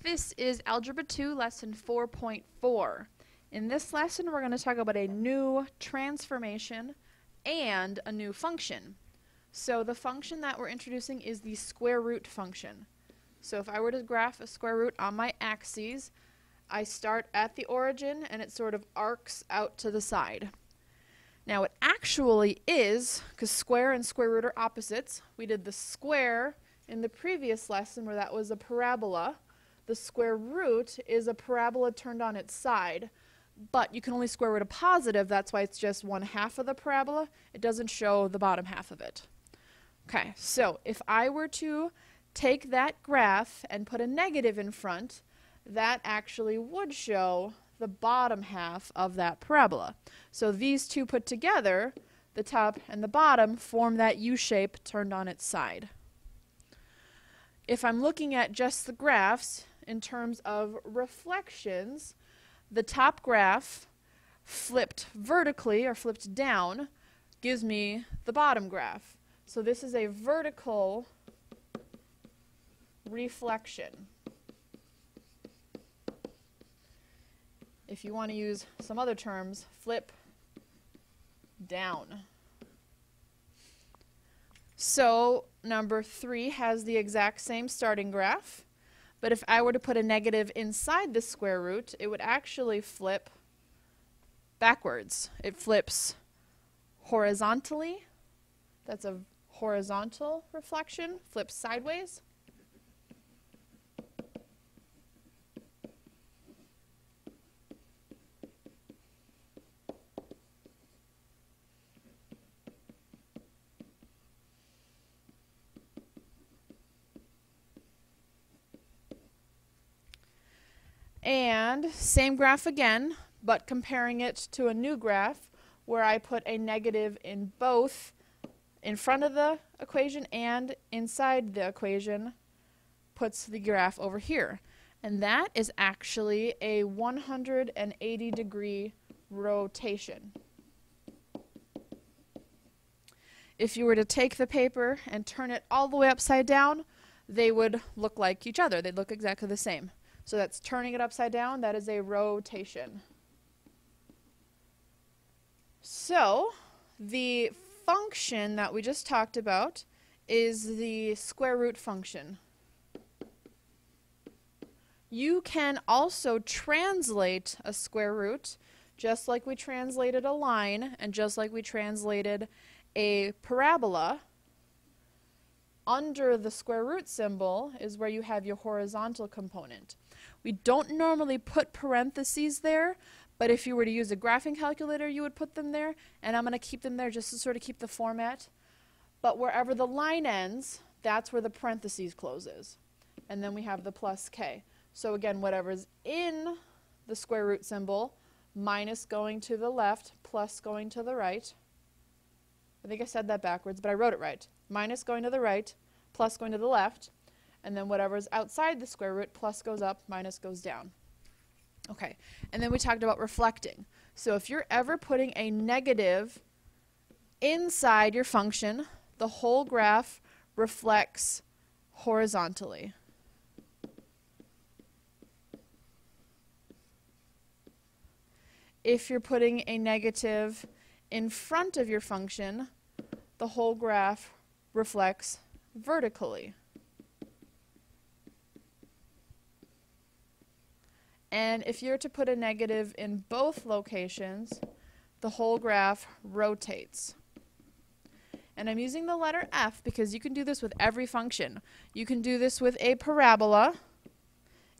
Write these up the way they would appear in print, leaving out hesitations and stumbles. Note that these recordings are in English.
This is Algebra 2, Lesson 4.4. In this lesson, we're going to talk about a new transformation and a new function. So the function that we're introducing is the square root function. So if I were to graph a square root on my axes, I start at the origin and it sort of arcs out to the side. Now it actually is, because square and square root are opposites, we did the square in the previous lesson where that was a parabola. The square root is a parabola turned on its side, but you can only square root a positive, that's why it's just 1/2 of the parabola. It doesn't show the bottom half of it. Okay, so if I were to take that graph and put a negative in front, that actually would show the bottom half of that parabola. So these two put together, the top and the bottom, form that U shape turned on its side. If I'm looking at just the graphs in terms of reflections, the top graph flipped vertically or flipped down gives me the bottom graph. So this is a vertical reflection. If you want to use some other terms, flip down. So number 3 has the exact same starting graph, but if I were to put a negative inside the square root, it would actually flip backwards. It flips horizontally. That's a horizontal reflection. Flips sideways. And same graph again, but comparing it to a new graph where I put a negative in both in front of the equation and inside the equation, puts the graph over here. And that is actually a 180-degree rotation. If you were to take the paper and turn it all the way upside down, they would look like each other. They'd look exactly the same. So that's turning it upside down. That is a rotation. So the function that we just talked about is the square root function. You can also translate a square root just like we translated a line and just like we translated a parabola. Under the square root symbol is where you have your horizontal component. We don't normally put parentheses there, but if you were to use a graphing calculator, you would put them there, and I'm going to keep them there just to sort of keep the format. But wherever the line ends, that's where the parentheses closes. And then we have the plus k. So again, whatever's in the square root symbol, minus going to the left, plus going to the right. I think I said that backwards, but I wrote it right. Minus going to the right, plus going to the left, and then whatever's outside the square root, plus goes up, minus goes down. Okay, and then we talked about reflecting. So if you're ever putting a negative inside your function, the whole graph reflects horizontally. If you're putting a negative in front of your function, the whole graph reflects vertically. And if you're to put a negative in both locations, the whole graph rotates. And I'm using the letter F because you can do this with every function. You can do this with a parabola.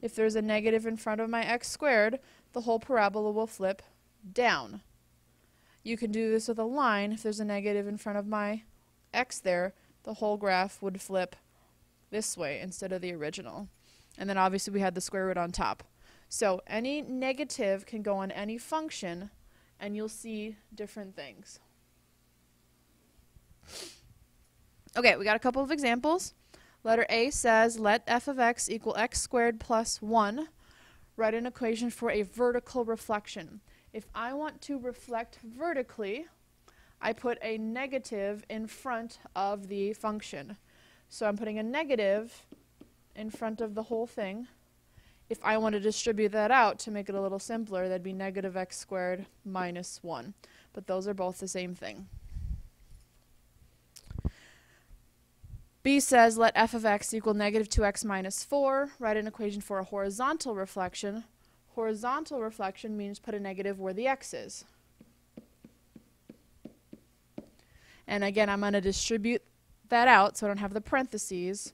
If there's a negative in front of my x squared, the whole parabola will flip down. You can do this with a line. If there's a negative in front of my x there, the whole graph would flip this way instead of the original. And then obviously we had the square root on top. So any negative can go on any function, and you'll see different things. Okay, we got a couple of examples. Letter A says, let f of x equal x squared plus 1. Write an equation for a vertical reflection. If I want to reflect vertically, I put a negative in front of the function. So I'm putting a negative in front of the whole thing. if I want to distribute that out to make it a little simpler, that'd be negative x squared minus 1. But those are both the same thing. B says let f of x equal negative 2x minus 4. Write an equation for a horizontal reflection. Horizontal reflection means put a negative where the x is. And again, I'm going to distribute that out so I don't have the parentheses.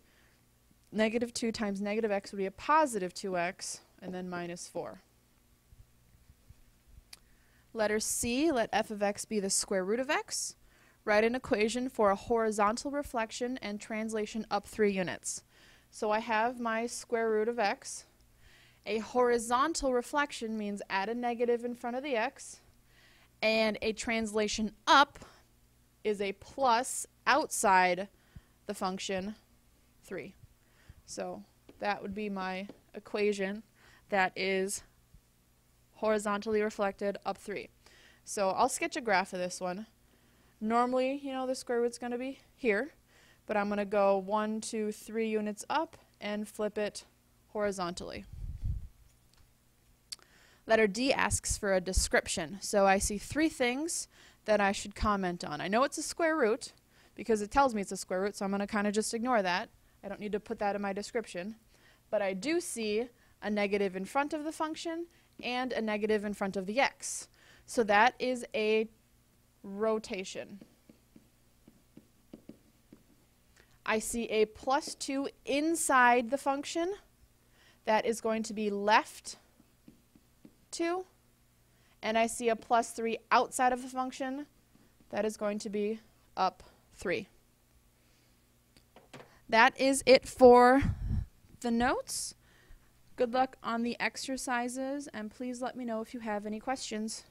Negative 2 times negative x would be a positive 2x, and then minus 4. Letter C, let f of x be the square root of x. Write an equation for a horizontal reflection and translation up 3 units. So I have my square root of x. A horizontal reflection means add a negative in front of the x, and a translation up is a plus outside the function 3. So that would be my equation that is horizontally reflected up 3. So I'll sketch a graph of this one. Normally, you know, the square root's going to be here, but I'm going to go 1, 2, 3 units up and flip it horizontally. Letter D asks for a description. So I see 3 things that I should comment on. I know it's a square root because it tells me it's a square root, so I'm going to kind of just ignore that. I don't need to put that in my description. But I do see a negative in front of the function and a negative in front of the x. So that is a rotation. I see a plus 2 inside the function. That is going to be left 2. And I see a plus 3 outside of the function. That is going to be up 3. That is it for the notes. Good luck on the exercises, and please let me know if you have any questions.